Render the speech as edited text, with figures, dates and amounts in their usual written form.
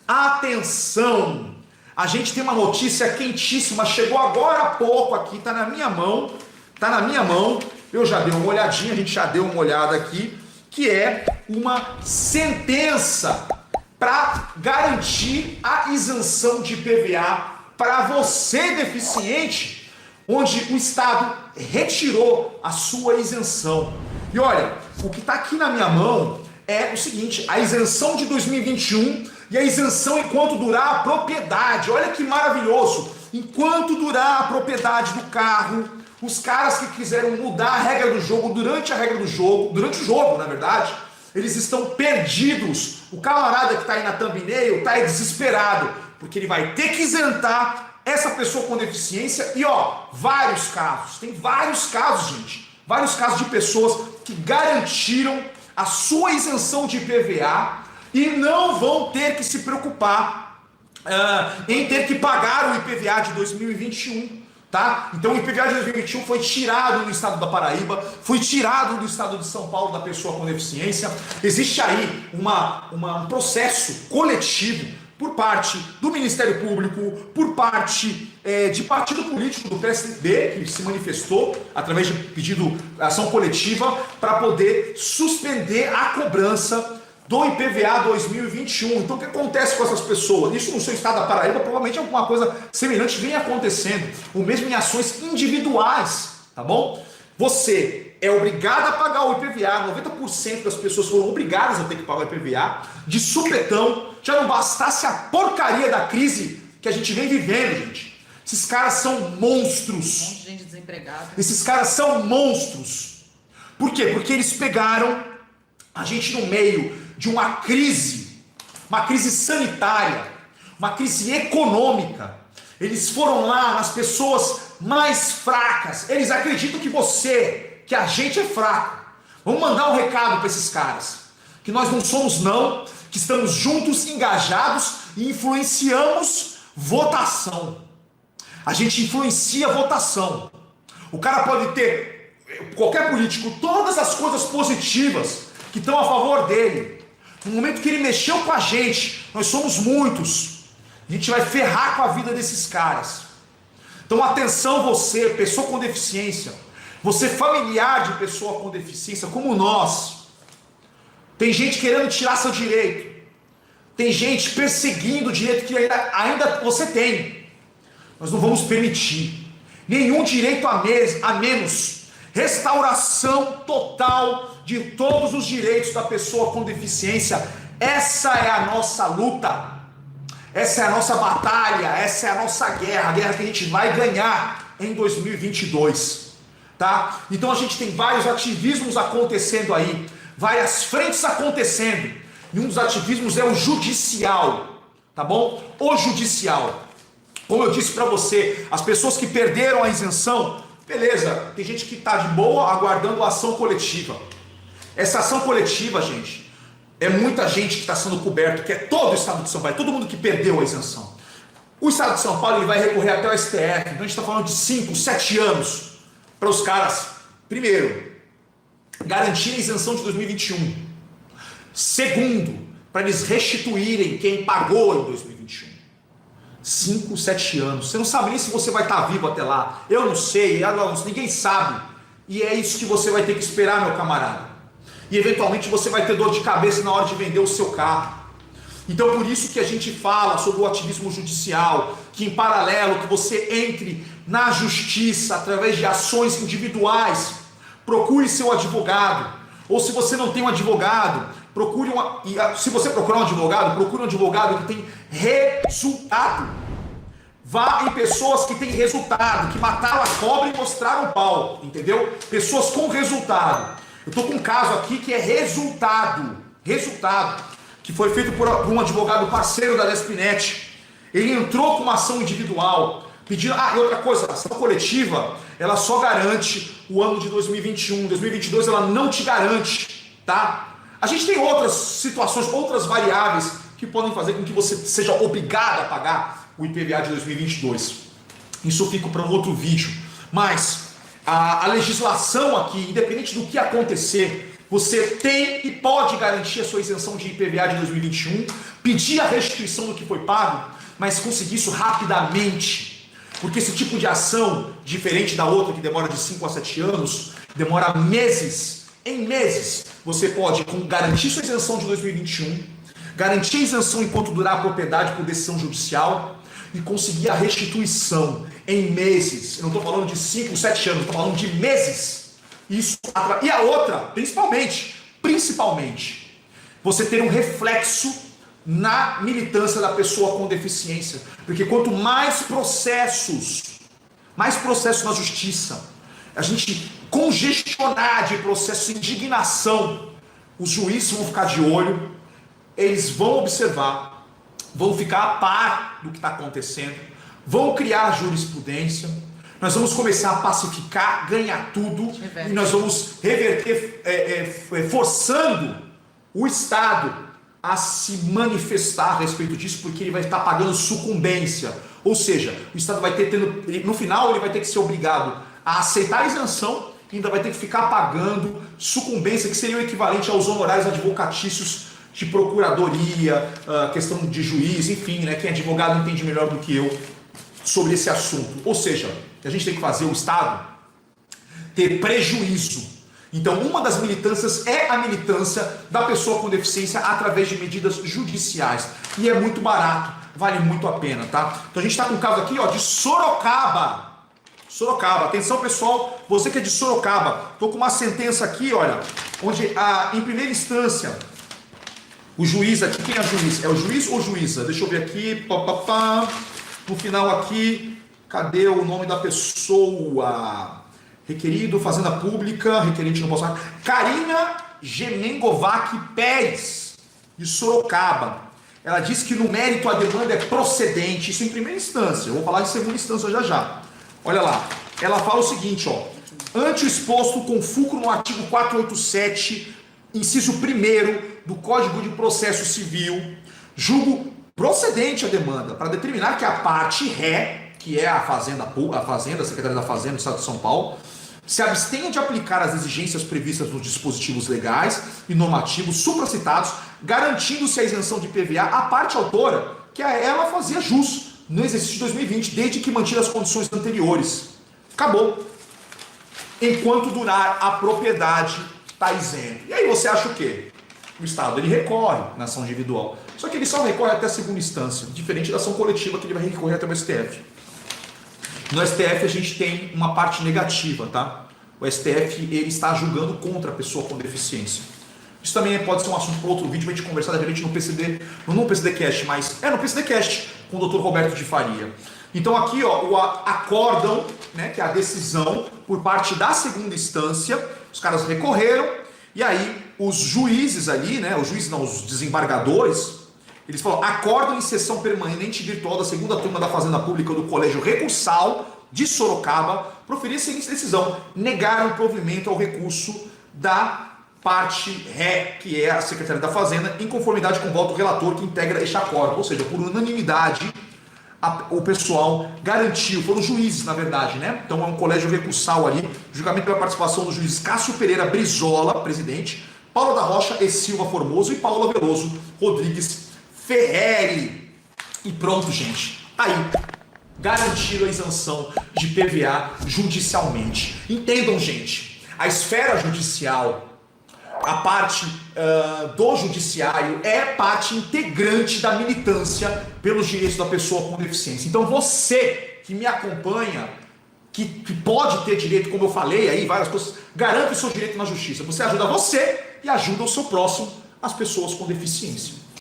Atenção! A gente tem uma notícia quentíssima, chegou agora há pouco aqui, tá na minha mão, eu já dei uma olhadinha, a gente já deu uma olhada aqui, que é uma sentença para garantir a isenção de IPVA para você deficiente, onde o Estado retirou a sua isenção. E olha, o que está aqui na minha mão é o seguinte, a isenção de 2021 e a isenção enquanto durar a propriedade. Olha que maravilhoso! Enquanto durar a propriedade do carro, os caras que quiseram mudar a regra do jogo durante o jogo, na verdade, eles estão perdidos. O camarada que está aí na thumbnail está desesperado, porque ele vai ter que isentar essa pessoa com deficiência e vários casos, tem vários casos, gente, vários casos de pessoas que garantiram a sua isenção de IPVA e não vão ter que se preocupar em ter que pagar o IPVA de 2021, tá? Então o IPVA de 2021 foi tirado do estado da Paraíba, foi tirado do estado de São Paulo da pessoa com deficiência. Existe aí um processo coletivo por parte do Ministério Público, por parte de partido político do PSDB, que se manifestou através de pedido de ação coletiva para poder suspender a cobrança do IPVA 2021. Então o que acontece com essas pessoas? Isso no seu estado da Paraíba, provavelmente alguma coisa semelhante vem acontecendo, o mesmo em ações individuais, tá bom? Você é obrigado a pagar o IPVA, 90% das pessoas foram obrigadas a ter que pagar o IPVA, de supetão, já não bastasse a porcaria da crise que a gente vem vivendo, gente. Esses caras são monstros. Um monte de gente desempregada. Esses caras são monstros. Por quê? Porque eles pegaram a gente no meio de uma crise sanitária, uma crise econômica. Eles foram lá nas pessoas mais fracas. Eles acreditam que a gente é fraco. Vamos mandar um recado para esses caras, que nós não somos não, que estamos juntos, engajados e influenciamos votação. A gente influencia a votação. O cara pode ter, qualquer político, todas as coisas positivas que estão a favor dele. No momento que ele mexeu com a gente, nós somos muitos, a gente vai ferrar com a vida desses caras. Então atenção você, pessoa com deficiência, você familiar de pessoa com deficiência, como nós. Tem gente querendo tirar seu direito, tem gente perseguindo o direito que ainda você tem. Nós não vamos permitir nenhum direito a menos. Restauração total de todos os direitos da pessoa com deficiência. Essa é a nossa luta, essa é a nossa batalha, essa é a nossa guerra, a guerra que a gente vai ganhar em 2022, tá? Então a gente tem vários ativismos acontecendo aí, várias frentes acontecendo, e um dos ativismos é o judicial, tá bom? O judicial. Como eu disse para você, as pessoas que perderam a isenção, beleza, tem gente que está de boa aguardando a ação coletiva. Essa ação coletiva, gente, é muita gente que está sendo coberto, que é todo o estado de São Paulo, todo mundo que perdeu a isenção. O estado de São Paulo ele vai recorrer até o STF, então a gente está falando de 5, 7 anos para os caras, primeiro, garantir a isenção de 2021. Segundo, para eles restituírem quem pagou em 2021. 5, 7 anos. Você não sabe nem se você vai estar vivo até lá. Eu não sei, ninguém sabe. E é isso que você vai ter que esperar, meu camarada. E eventualmente você vai ter dor de cabeça na hora de vender o seu carro. Então por isso que a gente fala sobre o ativismo judicial, que em paralelo que você entre na justiça através de ações individuais, procure seu advogado. Ou se você não tem um advogado, se você procurar um advogado, procure um advogado que tem resultado. Vá em pessoas que têm resultado, que mataram a cobra e mostraram o pau, entendeu? Pessoas com resultado. Eu estou com um caso aqui que é resultado, que foi feito por um advogado parceiro da Despinet. Ele entrou com uma ação individual, pedindo... e outra coisa, a ação coletiva, ela só garante o ano de 2021, 2022 ela não te garante, tá? A gente tem outras situações, outras variáveis que podem fazer com que você seja obrigado a pagar o IPVA de 2022. Isso fica para um outro vídeo. Mas a legislação aqui, independente do que acontecer, você tem e pode garantir a sua isenção de IPVA de 2021, pedir a restituição do que foi pago, mas conseguir isso rapidamente. Porque esse tipo de ação, diferente da outra que demora de 5 a 7 anos, demora meses. Em meses, você pode garantir sua isenção de 2021, garantir a isenção enquanto durar a propriedade por decisão judicial e conseguir a restituição em meses. Eu não estou falando de 5, 7 anos, estou falando de meses. Isso, e a outra, principalmente, você ter um reflexo na militância da pessoa com deficiência. Porque quanto mais processos na justiça, a gente congestionar de processo de indignação, os juízes vão ficar de olho, eles vão observar, vão ficar a par do que está acontecendo, vão criar jurisprudência, nós vamos começar a pacificar, ganhar tudo, e nós vamos reverter, forçando o Estado a se manifestar a respeito disso, porque ele vai estar pagando sucumbência. Ou seja, o Estado vai ter, no final, ele vai ter que ser obrigado a aceitar a isenção, e ainda vai ter que ficar pagando sucumbência, que seria o equivalente aos honorários advocatícios de procuradoria, questão de juiz, enfim, né? Quem é advogado entende melhor do que eu sobre esse assunto. Ou seja, a gente tem que fazer o Estado ter prejuízo. Então, uma das militâncias é a militância da pessoa com deficiência através de medidas judiciais. E é muito barato, vale muito a pena, tá? Então a gente está com um caso aqui, ó, de Sorocaba. Sorocaba, atenção pessoal, você que é de Sorocaba, estou com uma sentença aqui, olha, onde em primeira instância, o juiz aqui, quem é o juiz? É o juiz ou juíza? Deixa eu ver aqui, no final aqui, cadê o nome da pessoa? Requerido, Fazenda Pública, requerente no Bolsonaro, Karina Gemengovac Pérez, de Sorocaba. Ela disse que no mérito a demanda é procedente, isso em primeira instância, eu vou falar em segunda instância já já. Olha lá, ela fala o seguinte, ó, ante o exposto com fulcro no artigo 487, inciso 1º do Código de Processo Civil, julgo procedente a demanda para determinar que a parte ré, que é a Fazenda, a Secretaria da Fazenda do Estado de São Paulo, se abstenha de aplicar as exigências previstas nos dispositivos legais e normativos supracitados, garantindo-se a isenção de IPVA à parte autora, que ela fazia jus no exercício de 2020, desde que mantira as condições anteriores. Acabou. Enquanto durar a propriedade, está isento. E aí você acha o quê? O Estado ele recorre na ação individual. Só que ele só recorre até a segunda instância, diferente da ação coletiva que ele vai recorrer até o STF. No STF a gente tem uma parte negativa, tá? O STF ele está julgando contra a pessoa com deficiência. Isso também pode ser um assunto para outro vídeo, para a gente conversar diretamente no PCD, não no PCDcast, mas no PCDcast, com o Dr. Roberto de Faria. Então aqui, ó, o acórdão, né, que é a decisão por parte da segunda instância, os caras recorreram, e aí os juízes ali, né, os desembargadores, eles falam, acordam em sessão permanente virtual da segunda turma da Fazenda Pública do Colégio Recursal de Sorocaba, proferir a seguinte decisão, negaram o provimento ao recurso da parte ré, que é a Secretaria da Fazenda, em conformidade com o voto do relator que integra este acordo, ou seja, por unanimidade, o pessoal garantiu, foram juízes na verdade, né? Então é um colégio recursal ali, julgamento pela participação dos juízes Cássio Pereira Brizola, presidente, Paula da Rocha e Silva Formoso e Paula Veloso Rodrigues Ferreri. E pronto, gente. Aí, garantiram a isenção de PVA judicialmente. Entendam, gente, a esfera judicial, a parte do judiciário é parte integrante da militância pelos direitos da pessoa com deficiência. Então você que me acompanha, que pode ter direito, como eu falei aí, várias coisas, garante o seu direito na justiça. Você ajuda você e ajuda o seu próximo, as pessoas com deficiência.